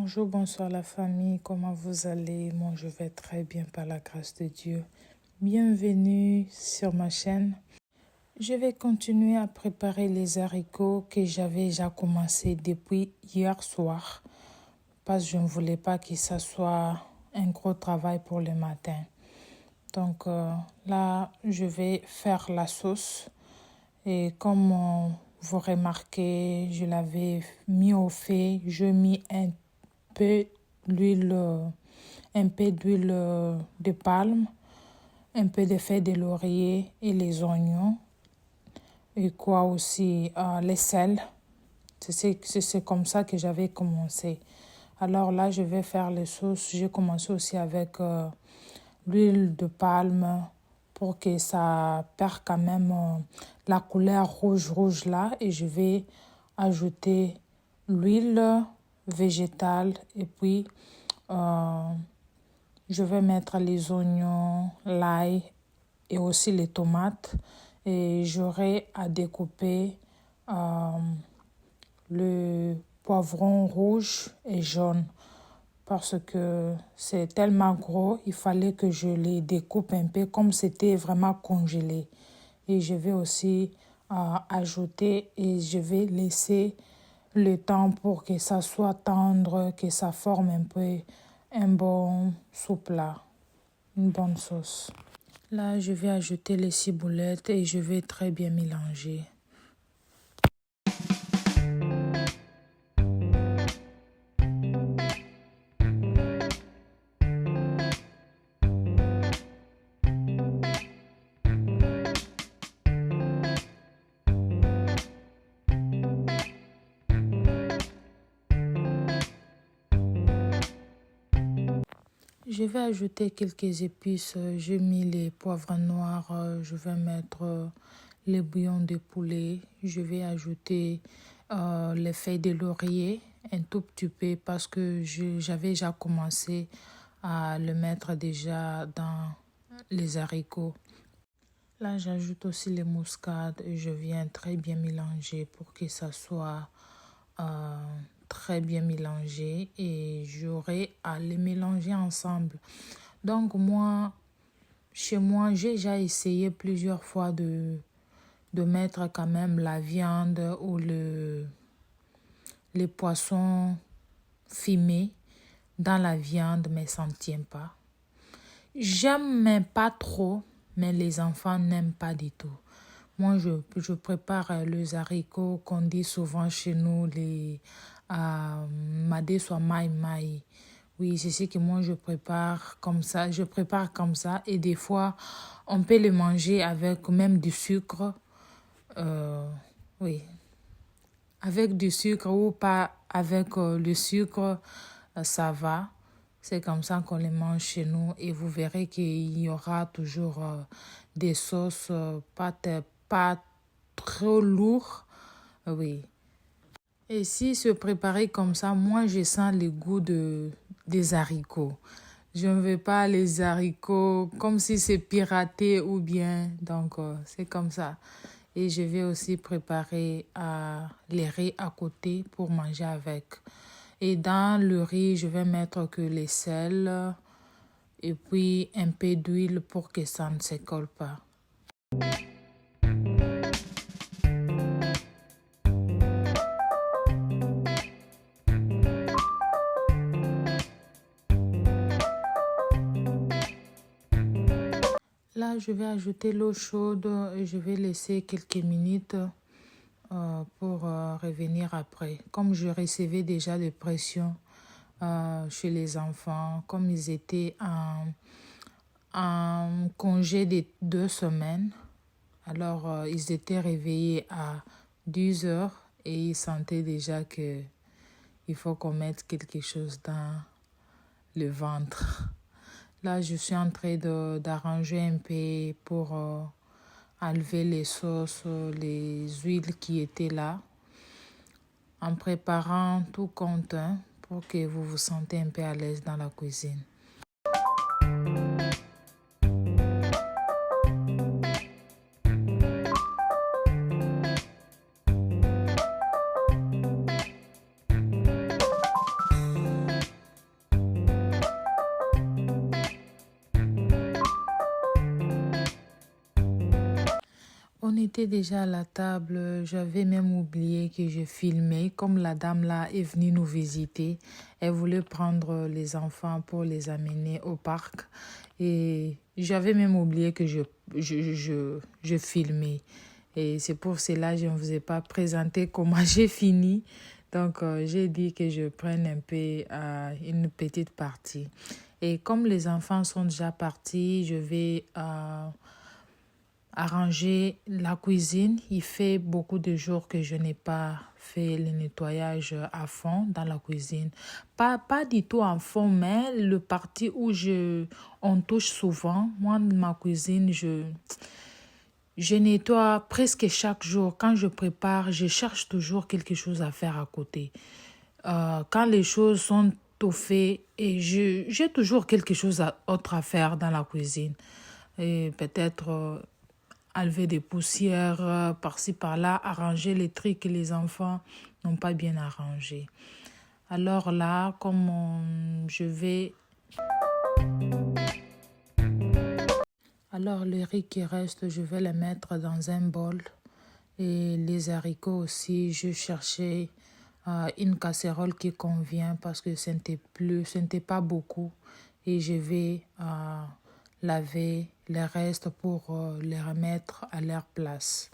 Bonjour, bonsoir la famille, comment vous allez? Moi je vais très bien par la grâce de Dieu. Bienvenue sur ma chaîne. Je vais continuer à préparer les haricots que j'avais déjà commencé depuis hier soir parce que je ne voulais pas que ça soit un gros travail pour le matin. Donc là, je vais faire la sauce et comme vous remarquez, je l'avais mis au feu, je mis peu d'huile, un peu d'huile de palme, un peu de feuilles de laurier et les oignons. Et quoi aussi, les sels. C'est comme ça que j'avais commencé. Alors là, je vais faire les sauces. J'ai commencé aussi avec l'huile de palme pour que ça perde quand même la couleur rouge là. Et je vais ajouter l'huile végétale et puis je vais mettre les oignons, l'ail et aussi les tomates. Et j'aurai à découper le poivron rouge et jaune parce que c'est tellement gros, il fallait que je les découpe un peu comme c'était vraiment congelé. Et je vais aussi ajouter et je vais laisser le temps pour que ça soit tendre, que ça forme un peu un bon soupe là, une bonne sauce. Là, je vais ajouter les ciboulettes et je vais très bien mélanger. Je vais ajouter quelques épices. J'ai mis les poivrons noirs. Je vais mettre les bouillons de poulet. Je vais ajouter les feuilles de laurier, un tout petit peu parce que j'avais déjà commencé à le mettre déjà dans les haricots. Là, j'ajoute aussi les muscades et je viens très bien mélanger pour que ça soit très bien mélangé et j'aurai à les mélanger ensemble. Donc moi, chez moi, j'ai déjà essayé plusieurs fois de mettre quand même la viande ou les poissons fumés dans la viande, mais ça ne tient pas. J'aime mais pas trop, mais les enfants n'aiment pas du tout. Moi, je prépare les haricots qu'on dit souvent chez nous, les madé soit maï maï. Oui, c'est ce que moi je prépare comme ça. Je prépare comme ça et des fois, on peut les manger avec même du sucre. Oui, avec du sucre ou pas avec le sucre, ça va. C'est comme ça qu'on les mange chez nous et vous verrez qu'il y aura toujours des sauces pas trop lourdes. Oui. Et si se préparer comme ça, moi je sens le goût des haricots. Je ne veux pas les haricots comme si c'est piraté ou bien. Donc c'est comme ça. Et je vais aussi préparer les riz à côté pour manger avec. Et dans le riz, je vais mettre que les sels et puis un peu d'huile pour que ça ne se colle pas. Là, je vais ajouter l'eau chaude et je vais laisser quelques minutes pour revenir après. Comme je recevais déjà des pressions chez les enfants, comme ils étaient en congé de 2 semaines, alors ils étaient réveillés à 10 heures et ils sentaient déjà que il faut qu'on mette quelque chose dans le ventre. Là, je suis en train d'arranger un peu pour enlever les sauces, les huiles qui étaient là, en préparant tout compte pour que vous vous sentez un peu à l'aise dans la cuisine. était déjà à la table. J'avais même oublié que je filmais. Comme la dame là est venue nous visiter, elle voulait prendre les enfants pour les amener au parc. Et j'avais même oublié que je filmais. Et c'est pour cela que je ne vous ai pas présenté comment j'ai fini. Donc, j'ai dit que je prenne un peu une petite partie. Et comme les enfants sont déjà partis, je vais arranger la cuisine. Il fait beaucoup de jours que je n'ai pas fait le nettoyage à fond dans la cuisine. Pas du tout à fond, mais le parti où on touche souvent. Moi, ma cuisine, je nettoie presque chaque jour. Quand je prépare, je cherche toujours quelque chose à faire à côté. Quand les choses sont au fait, et j'ai toujours quelque chose autre à faire dans la cuisine. Et peut-être enlever des poussières par-ci par-là, arranger les trucs que les enfants n'ont pas bien arrangés. Alors là, comme je vais... Alors le riz qui reste, je vais le mettre dans un bol. Et les haricots aussi, je cherchais une casserole qui convient parce que ce n'était pas beaucoup. Et je vais laver les restes pour les remettre à leur place.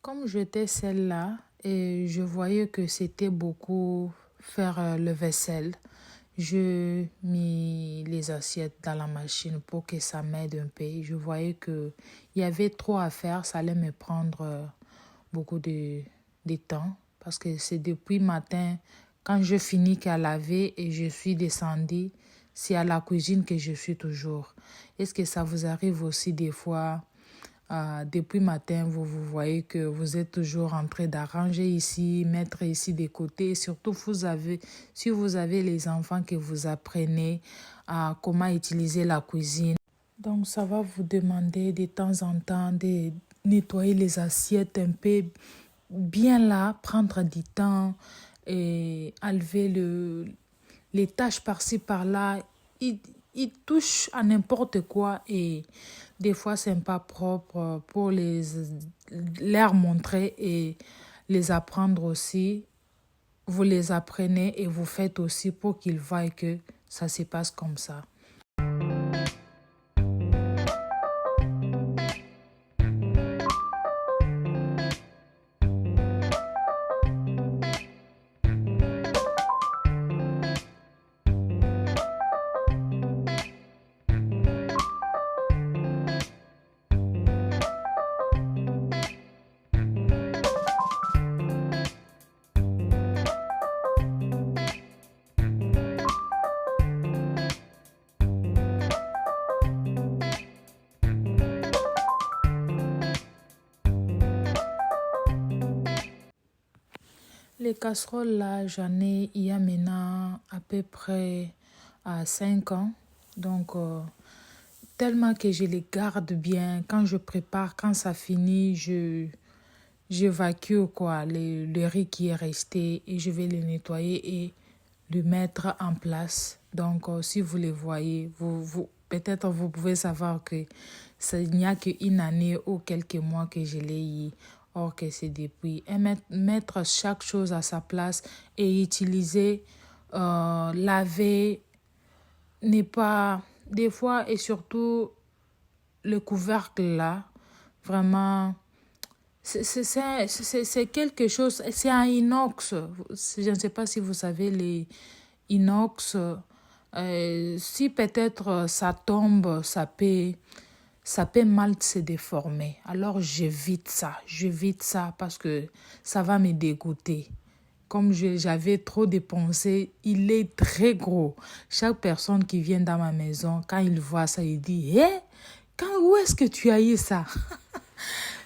Comme j'étais celle-là et je voyais que c'était beaucoup faire le vaisselle, je mis les assiettes dans la machine pour que ça m'aide un peu. Je voyais qu'il y avait trop à faire, ça allait me prendre beaucoup de temps parce que c'est depuis matin, quand je finis qu'à laver et je suis descendue, c'est à la cuisine que je suis toujours. Est-ce que ça vous arrive aussi des fois? Depuis matin, vous voyez que vous êtes toujours en train d'arranger ici, mettre ici des côtés. Et surtout, si vous avez les enfants que vous apprenez à comment utiliser la cuisine. Donc, ça va vous demander de temps en temps de nettoyer les assiettes un peu bien là, prendre du temps et enlever les tâches par-ci, par-là. Il touche à n'importe quoi et des fois, c'est pas propre pour leur montrer et les apprendre aussi. Vous les apprenez et vous faites aussi pour qu'ils voient que ça se passe comme ça. Les casseroles, là, j'en ai il y a maintenant à peu près 5 ans. Donc, tellement que je les garde bien. Quand je prépare, quand ça finit, j'évacue quoi, le riz qui est resté et je vais le nettoyer et le mettre en place. Donc, si vous les voyez, peut-être vous pouvez savoir que il n'y a qu'une année ou quelques mois que je l'ai eu. Or que c'est depuis. Et mettre chaque chose à sa place et utiliser, laver n'est pas... Des fois, et surtout, le couvercle là, vraiment... C'est quelque chose, c'est un inox. Je ne sais pas si vous savez les inox. Si peut-être ça tombe, ça peut mal se déformer. Alors j'évite ça parce que ça va me dégoûter. comme j'avais trop dépensé, il est très gros. Chaque personne qui vient dans ma maison, quand il voit ça, il dit, hé, où est-ce que tu as eu ça?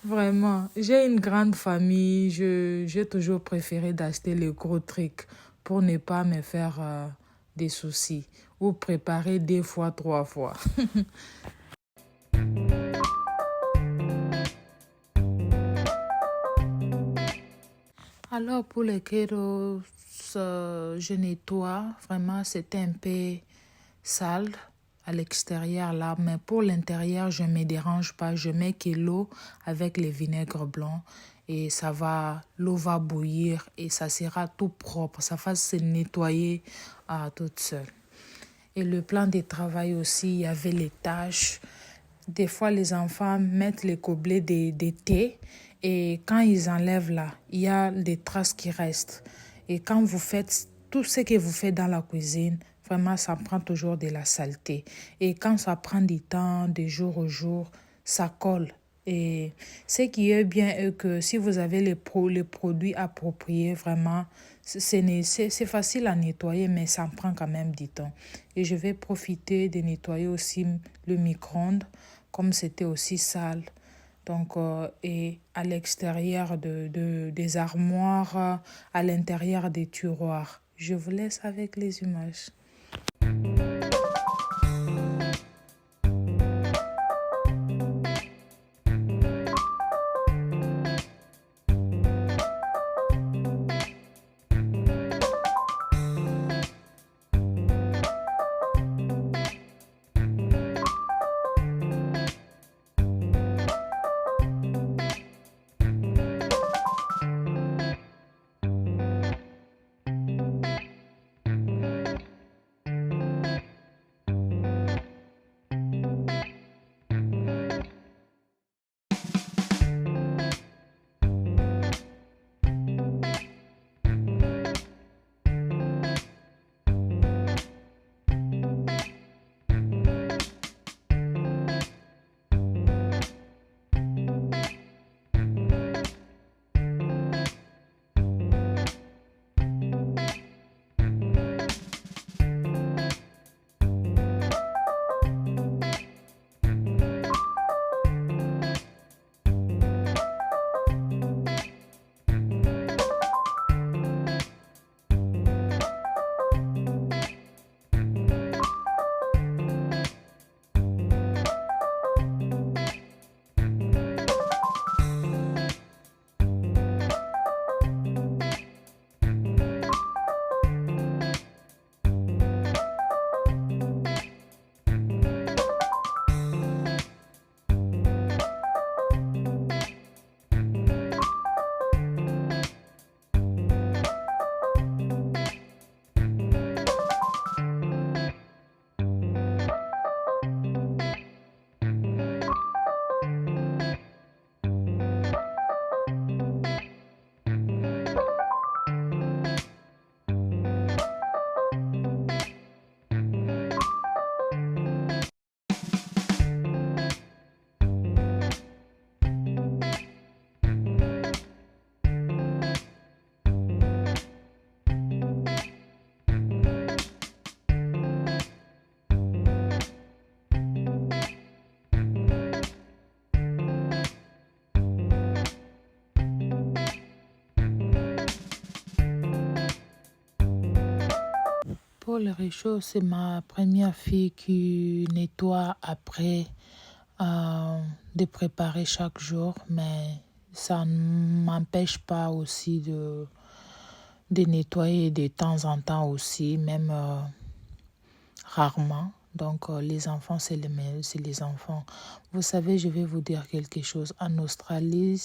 Vraiment, j'ai une grande famille. J'ai toujours préféré d'acheter les gros trucs pour ne pas me faire des soucis ou préparer 2 fois, 3 fois. Alors, pour les keros, je nettoie. Vraiment, c'était un peu sale à l'extérieur là, mais pour l'intérieur, je ne me dérange pas. Je mets que l'eau avec les vinaigres blancs et l'eau va bouillir et ça sera tout propre. Ça va se nettoyer toute seule. Et le plan de travail aussi, il y avait les tâches. Des fois, les enfants mettent les gobelets de thé et quand ils enlèvent là, il y a des traces qui restent. Et quand vous faites tout ce que vous faites dans la cuisine, vraiment, ça prend toujours de la saleté. Et quand ça prend du temps, de jour au jour, ça colle. Et ce qui est bien est que si vous avez les produits appropriés, vraiment, c'est facile à nettoyer, mais ça prend quand même du temps. Et je vais profiter de nettoyer aussi le micro-ondes, comme c'était aussi sale. Donc, et à l'extérieur des armoires, à l'intérieur des tiroirs. Je vous laisse avec les images. Pour le réchaud, c'est ma première fille qui nettoie après de préparer chaque jour, mais ça ne m'empêche pas aussi de nettoyer de temps en temps aussi, même rarement. Donc, les enfants, c'est les enfants. Vous savez, je vais vous dire quelque chose. En Australie,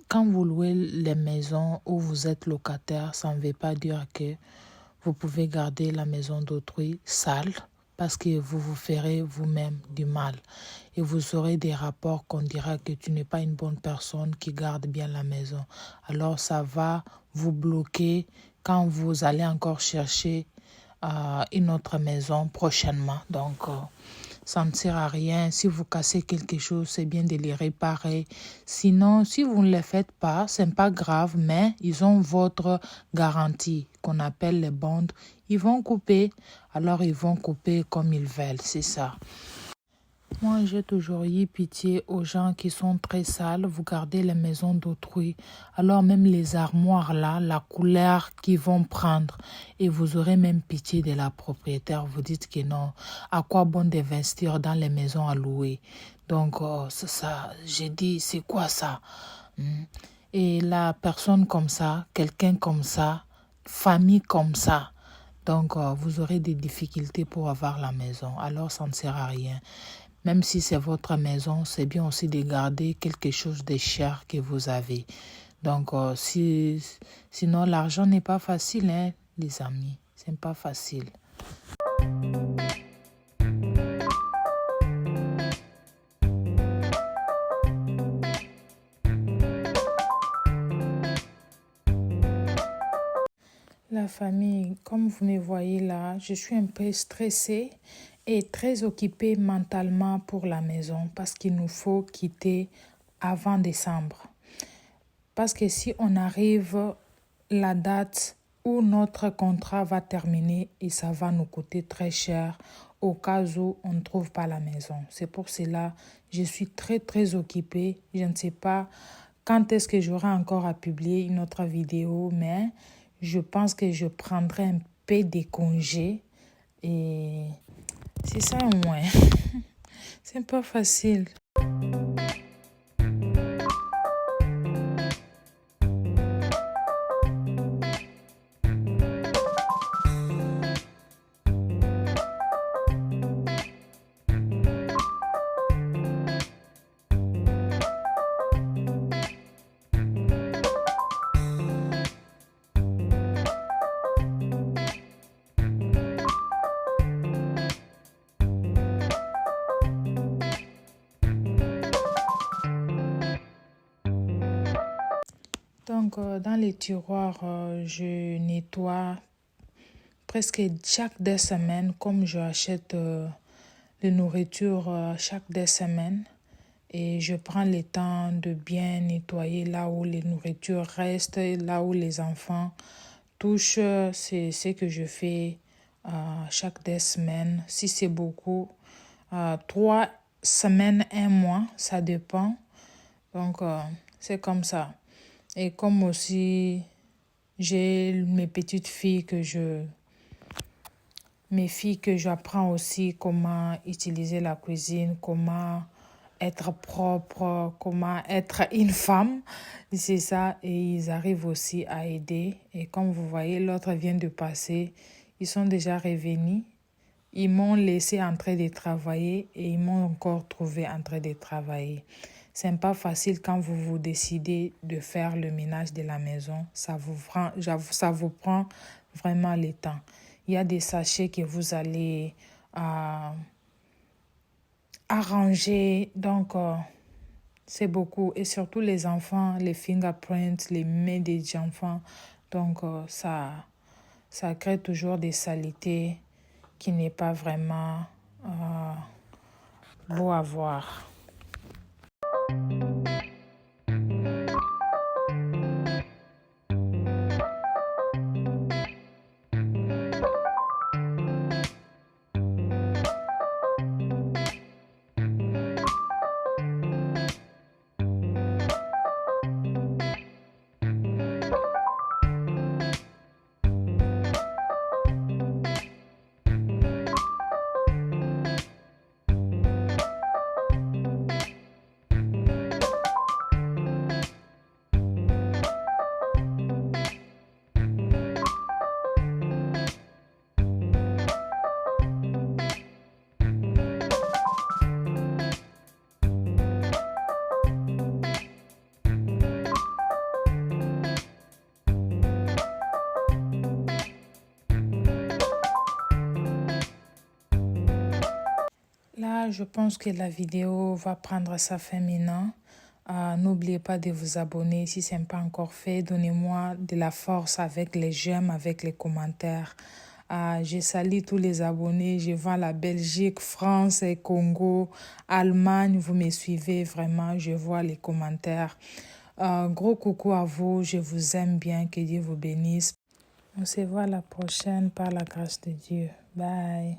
quand vous louez les maisons où vous êtes locataire, ça ne veut pas dire que vous pouvez garder la maison d'autrui sale parce que vous vous ferez vous-même du mal. Et vous aurez des rapports qu'on dira que tu n'es pas une bonne personne qui garde bien la maison. Alors ça va vous bloquer quand vous allez encore chercher une autre maison prochainement. Donc ça ne sert à rien. Si vous cassez quelque chose, c'est bien de les réparer. Sinon, si vous ne les faites pas, ce n'est pas grave, mais ils ont votre garantie qu'on appelle les bandes. Ils vont couper, alors ils vont couper comme ils veulent, c'est ça. Moi, j'ai toujours eu pitié aux gens qui sont très sales. Vous gardez les maisons d'autrui. Alors même les armoires là, la couleur qu'ils vont prendre. Et vous aurez même pitié de la propriétaire. Vous dites que non. À quoi bon d'investir dans les maisons à louer? Donc, c'est ça. J'ai dit, c'est quoi ça? Et la personne comme ça, quelqu'un comme ça, famille comme ça. Donc, vous aurez des difficultés pour avoir la maison. Alors, ça ne sert à rien. Même si c'est votre maison, c'est bien aussi de garder quelque chose de cher que vous avez. Donc, sinon, l'argent n'est pas facile, hein, les amis. C'est pas facile. La famille, comme vous me voyez là, je suis un peu stressée et très occupée mentalement pour la maison parce qu'il nous faut quitter avant décembre. Parce que si on arrive la date où notre contrat va terminer et ça va nous coûter très cher au cas où on ne trouve pas la maison. C'est pour cela que je suis très occupée. Je ne sais pas quand est-ce que j'aurai encore à publier une autre vidéo, mais je pense que je prendrai un peu de congés et c'est ça au moins. C'est pas facile. Donc, dans les tiroirs, je nettoie presque chaque 2 semaines, comme je achète de nourriture chaque 2 semaines. Et je prends le temps de bien nettoyer là où les nourritures restent, là où les enfants touchent. C'est ce que je fais chaque 2 semaines. Si c'est beaucoup, 3 semaines, un mois, ça dépend. Donc, c'est comme ça. Et comme aussi, j'ai mes filles que j'apprends aussi comment utiliser la cuisine, comment être propre, comment être une femme. C'est ça. Et ils arrivent aussi à aider. Et comme vous voyez, l'autre vient de passer. Ils sont déjà revenus. Ils m'ont laissé en train de travailler et ils m'ont encore trouvé en train de travailler. C'est pas facile quand vous vous décidez de faire le ménage de la maison. Ça vous prend vraiment le temps. Il y a des sachets que vous allez arranger. Donc, c'est beaucoup. Et surtout les enfants, les fingerprints, les mains des enfants. Donc, ça crée toujours des saletés qui n'est pas vraiment beau à voir. Là, je pense que la vidéo va prendre sa fin maintenant. N'oubliez pas de vous abonner si ce n'est pas encore fait. Donnez-moi de la force avec les j'aime, avec les commentaires. Je salue tous les abonnés. Je vois la Belgique, France et Congo, Allemagne. Vous me suivez vraiment. Je vois les commentaires. Gros coucou à vous. Je vous aime bien. Que Dieu vous bénisse. On se voit la prochaine par la grâce de Dieu. Bye.